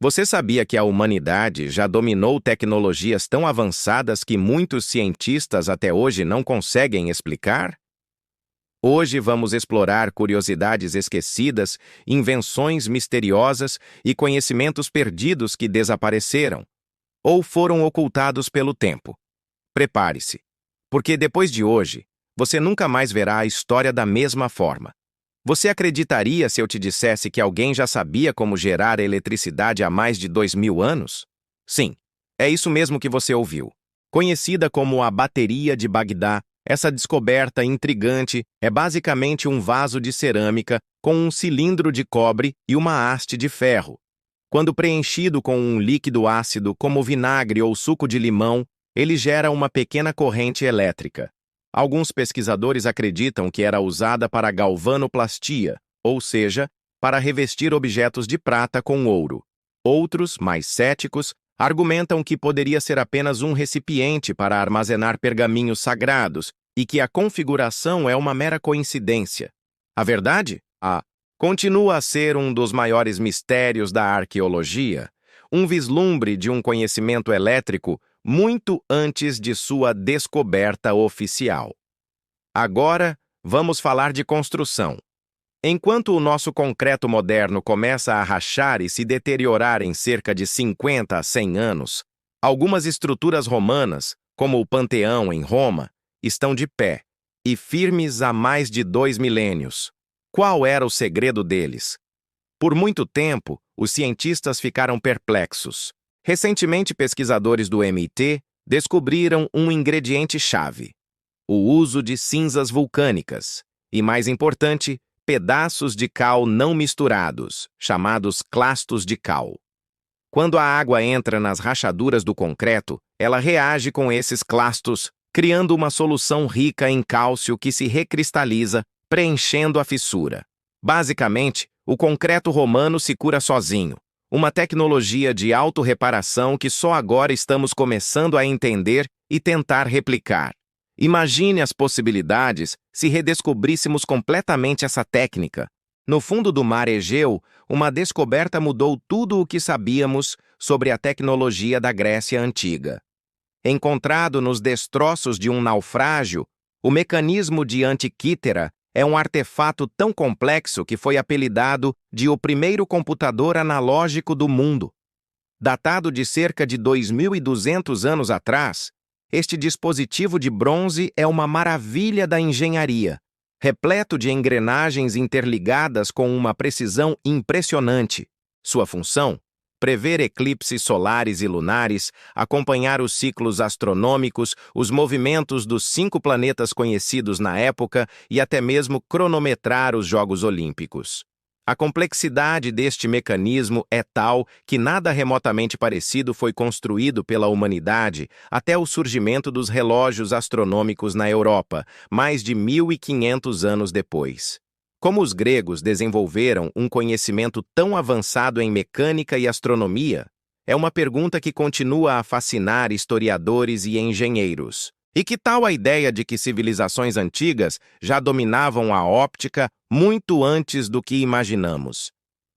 Você sabia que a humanidade já dominou tecnologias tão avançadas que muitos cientistas até hoje não conseguem explicar? Hoje vamos explorar curiosidades esquecidas, invenções misteriosas e conhecimentos perdidos que desapareceram ou foram ocultados pelo tempo. Prepare-se, porque depois de hoje, você nunca mais verá a história da mesma forma. Você acreditaria se eu te dissesse que alguém já sabia como gerar eletricidade há mais de 2000 anos? Sim, é isso mesmo que você ouviu. Conhecida como a bateria de Bagdá, essa descoberta intrigante é basicamente um vaso de cerâmica com um cilindro de cobre e uma haste de ferro. Quando preenchido com um líquido ácido como vinagre ou suco de limão, ele gera uma pequena corrente elétrica. Alguns pesquisadores acreditam que era usada para galvanoplastia, ou seja, para revestir objetos de prata com ouro. Outros, mais céticos, argumentam que poderia ser apenas um recipiente para armazenar pergaminhos sagrados e que a configuração é uma mera coincidência. A verdade? Continua a ser um dos maiores mistérios da arqueologia, um vislumbre de um conhecimento elétrico muito antes de sua descoberta oficial. Agora, vamos falar de construção. Enquanto o nosso concreto moderno começa a rachar e se deteriorar em cerca de 50 a 100 anos, algumas estruturas romanas, como o Panteão em Roma, estão de pé e firmes há mais de 2 milênios. Qual era o segredo deles? Por muito tempo, os cientistas ficaram perplexos. Recentemente, pesquisadores do MIT descobriram um ingrediente-chave: o uso de cinzas vulcânicas e, mais importante, pedaços de cal não misturados, chamados clastos de cal. Quando a água entra nas rachaduras do concreto, ela reage com esses clastos, criando uma solução rica em cálcio que se recristaliza, preenchendo a fissura. Basicamente, o concreto romano se cura sozinho, uma tecnologia de autorreparação que só agora estamos começando a entender e tentar replicar. Imagine as possibilidades se redescobríssemos completamente essa técnica. No fundo do mar Egeu, uma descoberta mudou tudo o que sabíamos sobre a tecnologia da Grécia Antiga. Encontrado nos destroços de um naufrágio, o mecanismo de Antiquítera é um artefato tão complexo que foi apelidado de o primeiro computador analógico do mundo. Datado de cerca de 2.200 anos atrás, este dispositivo de bronze é uma maravilha da engenharia, repleto de engrenagens interligadas com uma precisão impressionante. Sua função? Prever eclipses solares e lunares, acompanhar os ciclos astronômicos, os movimentos dos 5 planetas conhecidos na época e até mesmo cronometrar os Jogos Olímpicos. A complexidade deste mecanismo é tal que nada remotamente parecido foi construído pela humanidade até o surgimento dos relógios astronômicos na Europa, mais de 1.500 anos depois. Como os gregos desenvolveram um conhecimento tão avançado em mecânica e astronomia? É uma pergunta que continua a fascinar historiadores e engenheiros. E que tal a ideia de que civilizações antigas já dominavam a óptica muito antes do que imaginamos?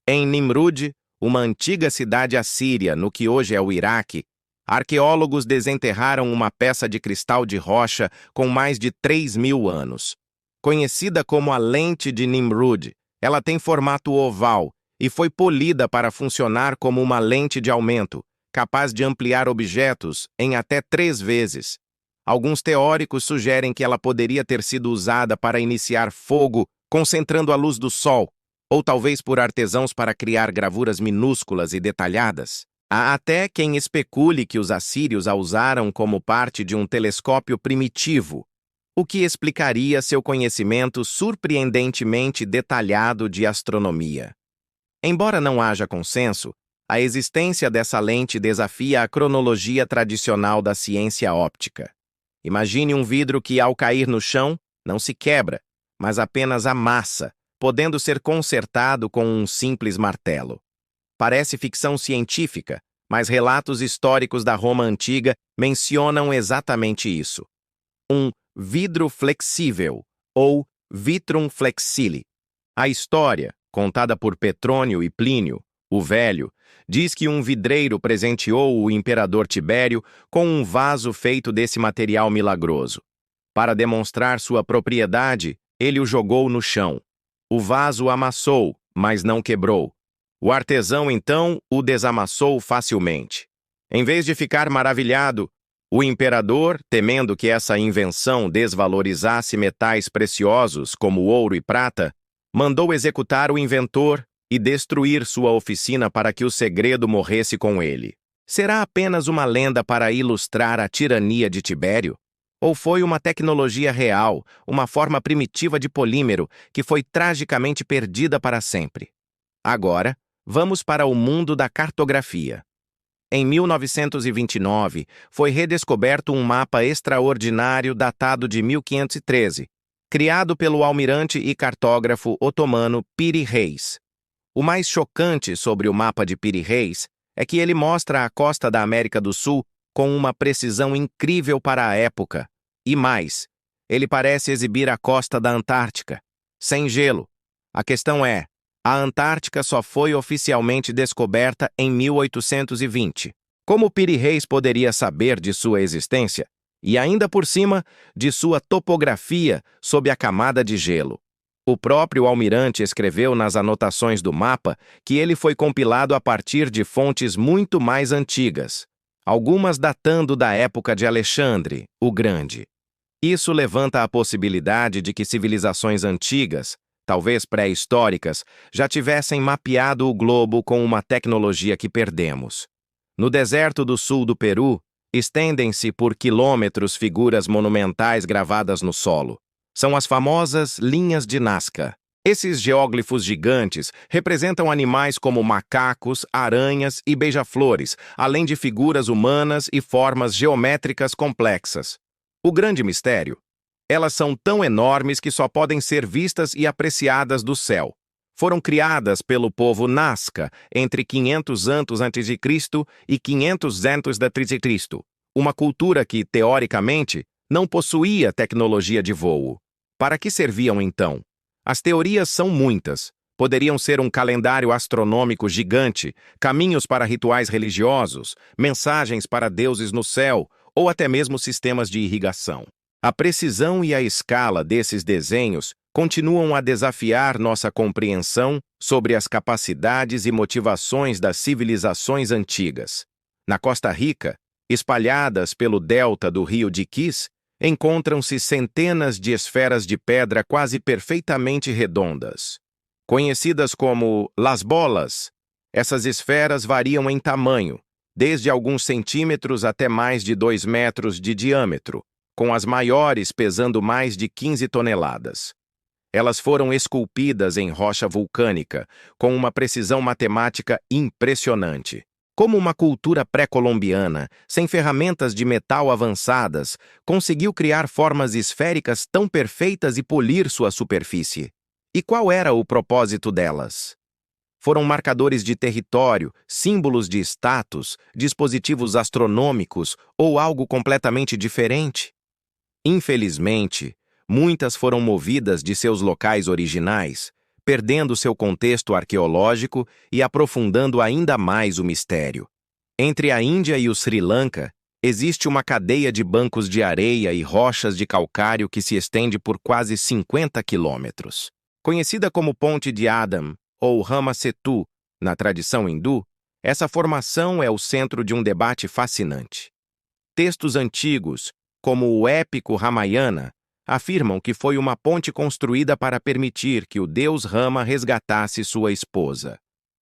Em Nimrud, uma antiga cidade assíria no que hoje é o Iraque, arqueólogos desenterraram uma peça de cristal de rocha com mais de 3.000 anos. Conhecida como a lente de Nimrud, ela tem formato oval e foi polida para funcionar como uma lente de aumento, capaz de ampliar objetos em até 3 vezes. Alguns teóricos sugerem que ela poderia ter sido usada para iniciar fogo, concentrando a luz do sol, ou talvez por artesãos para criar gravuras minúsculas e detalhadas. Há até quem especule que os assírios a usaram como parte de um telescópio primitivo, o que explicaria seu conhecimento surpreendentemente detalhado de astronomia. Embora não haja consenso, a existência dessa lente desafia a cronologia tradicional da ciência óptica. Imagine um vidro que, ao cair no chão, não se quebra, mas apenas amassa, podendo ser consertado com um simples martelo. Parece ficção científica, mas relatos históricos da Roma antiga mencionam exatamente isso. Um vidro flexível, ou vitrum flexile. A história, contada por Petrônio e Plínio, o Velho, Diz que um vidreiro presenteou o imperador Tibério com um vaso feito desse material milagroso. Para demonstrar sua propriedade, ele o jogou no chão. O vaso amassou, mas não quebrou. O artesão, então, o desamassou facilmente. Em vez de ficar maravilhado, o imperador, temendo que essa invenção desvalorizasse metais preciosos como ouro e prata, mandou executar o inventor e destruir sua oficina para que o segredo morresse com ele. Será apenas uma lenda para ilustrar a tirania de Tibério? Ou foi uma tecnologia real, uma forma primitiva de polímero que foi tragicamente perdida para sempre? Agora, vamos para o mundo da cartografia. Em 1929, foi redescoberto um mapa extraordinário datado de 1513, criado pelo almirante e cartógrafo otomano Piri Reis. O mais chocante sobre o mapa de Piri Reis é que ele mostra a costa da América do Sul com uma precisão incrível para a época. E mais, ele parece exibir a costa da Antártica, sem gelo. A questão é, a Antártica só foi oficialmente descoberta em 1820. Como Piri Reis poderia saber de sua existência? E ainda por cima, de sua topografia sob a camada de gelo. O próprio almirante escreveu nas anotações do mapa que ele foi compilado a partir de fontes muito mais antigas, algumas datando da época de Alexandre, o Grande. Isso levanta a possibilidade de que civilizações antigas, talvez pré-históricas, já tivessem mapeado o globo com uma tecnologia que perdemos. No deserto do sul do Peru, estendem-se por quilômetros figuras monumentais gravadas no solo. São as famosas linhas de Nazca. Esses geóglifos gigantes representam animais como macacos, aranhas e beija-flores, além de figuras humanas e formas geométricas complexas. O grande mistério? Elas são tão enormes que só podem ser vistas e apreciadas do céu. Foram criadas pelo povo Nazca entre 500 a.C. e 500 a.C., uma cultura que, teoricamente, não possuía tecnologia de voo. Para que serviam, então? As teorias são muitas. Poderiam ser um calendário astronômico gigante, caminhos para rituais religiosos, mensagens para deuses no céu, ou até mesmo sistemas de irrigação. A precisão e a escala desses desenhos continuam a desafiar nossa compreensão sobre as capacidades e motivações das civilizações antigas. Na Costa Rica, espalhadas pelo delta do rio Diquís, encontram-se centenas de esferas de pedra quase perfeitamente redondas. Conhecidas como Las Bolas, essas esferas variam em tamanho, desde alguns centímetros até mais de 2 metros de diâmetro, com as maiores pesando mais de 15 toneladas. Elas foram esculpidas em rocha vulcânica, com uma precisão matemática impressionante. Como uma cultura pré-colombiana, sem ferramentas de metal avançadas, conseguiu criar formas esféricas tão perfeitas e polir sua superfície. E qual era o propósito delas? Foram marcadores de território, símbolos de status, dispositivos astronômicos ou algo completamente diferente? Infelizmente, muitas foram movidas de seus locais originais, perdendo seu contexto arqueológico e aprofundando ainda mais o mistério. Entre a Índia e o Sri Lanka, existe uma cadeia de bancos de areia e rochas de calcário que se estende por quase 50 quilômetros. Conhecida como Ponte de Adam, ou Rama Setu, na tradição hindu, essa formação é o centro de um debate fascinante. Textos antigos, como o épico Ramayana, afirmam que foi uma ponte construída para permitir que o deus Rama resgatasse sua esposa.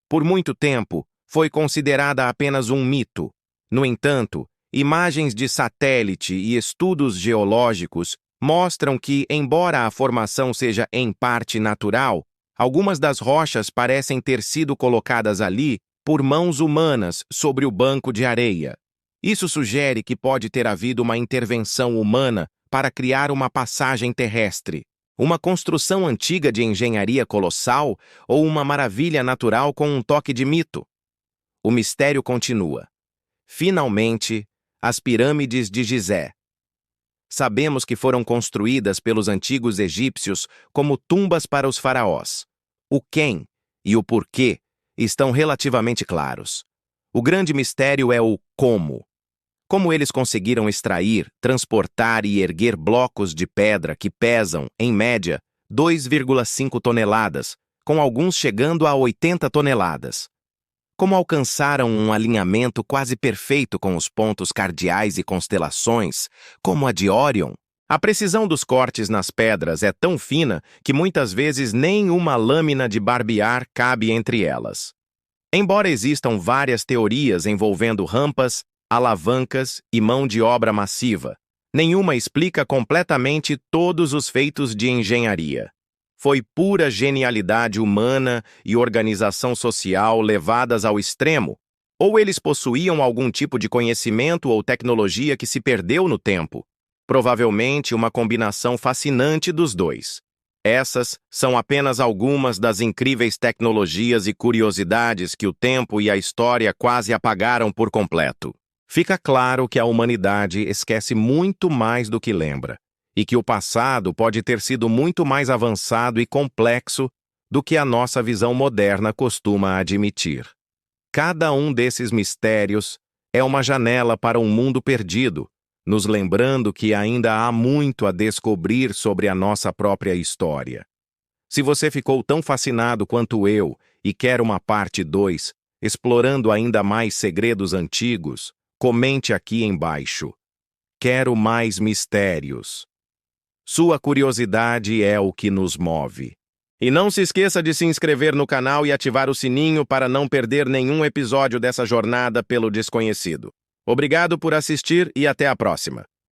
Por muito tempo, foi considerada apenas um mito. No entanto, imagens de satélite e estudos geológicos mostram que, embora a formação seja em parte natural, algumas das rochas parecem ter sido colocadas ali por mãos humanas sobre o banco de areia. Isso sugere que pode ter havido uma intervenção humana para criar uma passagem terrestre, uma construção antiga de engenharia colossal ou uma maravilha natural com um toque de mito. O mistério continua. Finalmente, as pirâmides de Gizé. Sabemos que foram construídas pelos antigos egípcios como tumbas para os faraós. O quem e o porquê estão relativamente claros. O grande mistério é o como. Como eles conseguiram extrair, transportar e erguer blocos de pedra que pesam, em média, 2,5 toneladas, com alguns chegando a 80 toneladas. Como alcançaram um alinhamento quase perfeito com os pontos cardeais e constelações, como a de Órion. A precisão dos cortes nas pedras é tão fina que muitas vezes nem uma lâmina de barbear cabe entre elas. Embora existam várias teorias envolvendo rampas, alavancas e mão de obra massiva, nenhuma explica completamente todos os feitos de engenharia. Foi pura genialidade humana e organização social levadas ao extremo, ou eles possuíam algum tipo de conhecimento ou tecnologia que se perdeu no tempo. Provavelmente uma combinação fascinante dos dois. Essas são apenas algumas das incríveis tecnologias e curiosidades que o tempo e a história quase apagaram por completo. Fica claro que a humanidade esquece muito mais do que lembra, e que o passado pode ter sido muito mais avançado e complexo do que a nossa visão moderna costuma admitir. Cada um desses mistérios é uma janela para um mundo perdido, nos lembrando que ainda há muito a descobrir sobre a nossa própria história. Se você ficou tão fascinado quanto eu e quer uma parte 2, explorando ainda mais segredos antigos, comente aqui embaixo. Quero mais mistérios. Sua curiosidade é o que nos move. E não se esqueça de se inscrever no canal e ativar o sininho para não perder nenhum episódio dessa jornada pelo desconhecido. Obrigado por assistir e até a próxima.